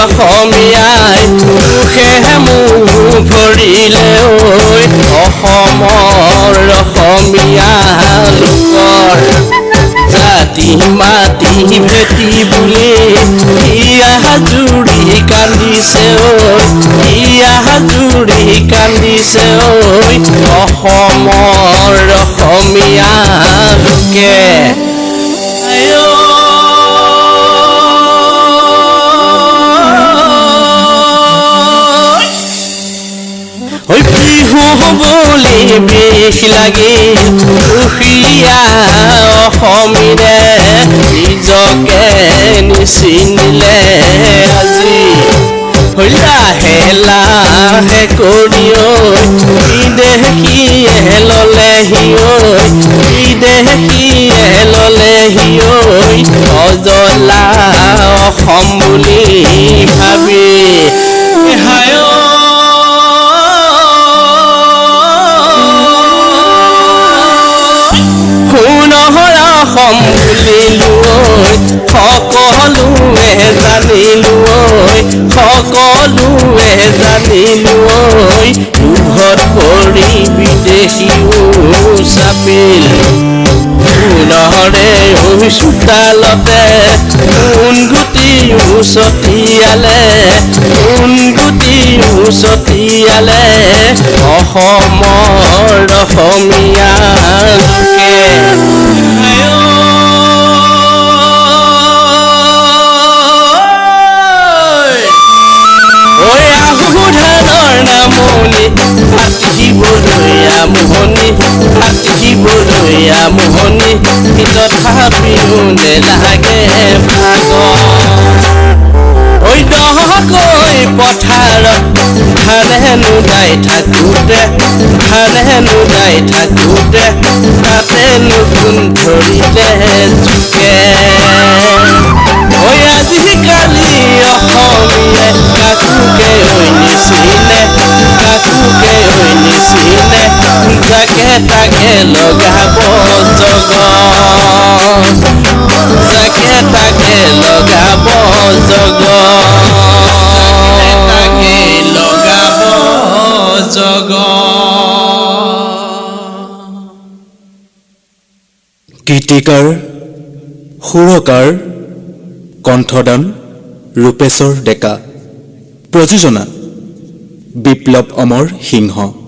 অসমীয়াই মুখেহে মুখ ভৰিলে ঐ অসমৰ অসমীয়া লোকৰ জাতি মাটি ভেটি বুলি হিয়া জুৰি কান্দিছে ঐ হিয়া জুৰি কান্দিছে ঐ অসমৰ অসমীয়া লোকে বিহু বুলি বিষ লাগিল দুখীয়া অসমীৰে নিজকে নিচিনিলে আজি লাহে লাহে কৰি বিদেশীয়ে ললেহি বিদেশীয়ে ললেহি অজলা অসম বুলি ভাবি অসম বুলিলো সকলোৱে জানিলো সকলোৱে জানিলো লোভত পৰি বিদেশীও চাপিল সোণৰে চোতালতে সোণগুটিও ছটিয়ালে সোণগুটিও ছটিয়ালে অসমৰ অসমীয়া লোকে নামনি পাতিবলৈ আমনি পাতিবলৈ আমনি তথাপিও নেলাগে ভাগৰ দহকৈ পথাৰত ধানেনো গাই থাকোঁতে তাতেনো কোন ধৰিলে জোকে আজিকালি অসমীয়াই কাকোকে নিচিনে যাকে তাকে লগাব জগ গীতিকাৰ সুৰকাৰ কণ্ঠদান ৰূপেশ্বৰ ডেকা প্ৰযোজনা বিপ্লৱ অমৰ সিংহ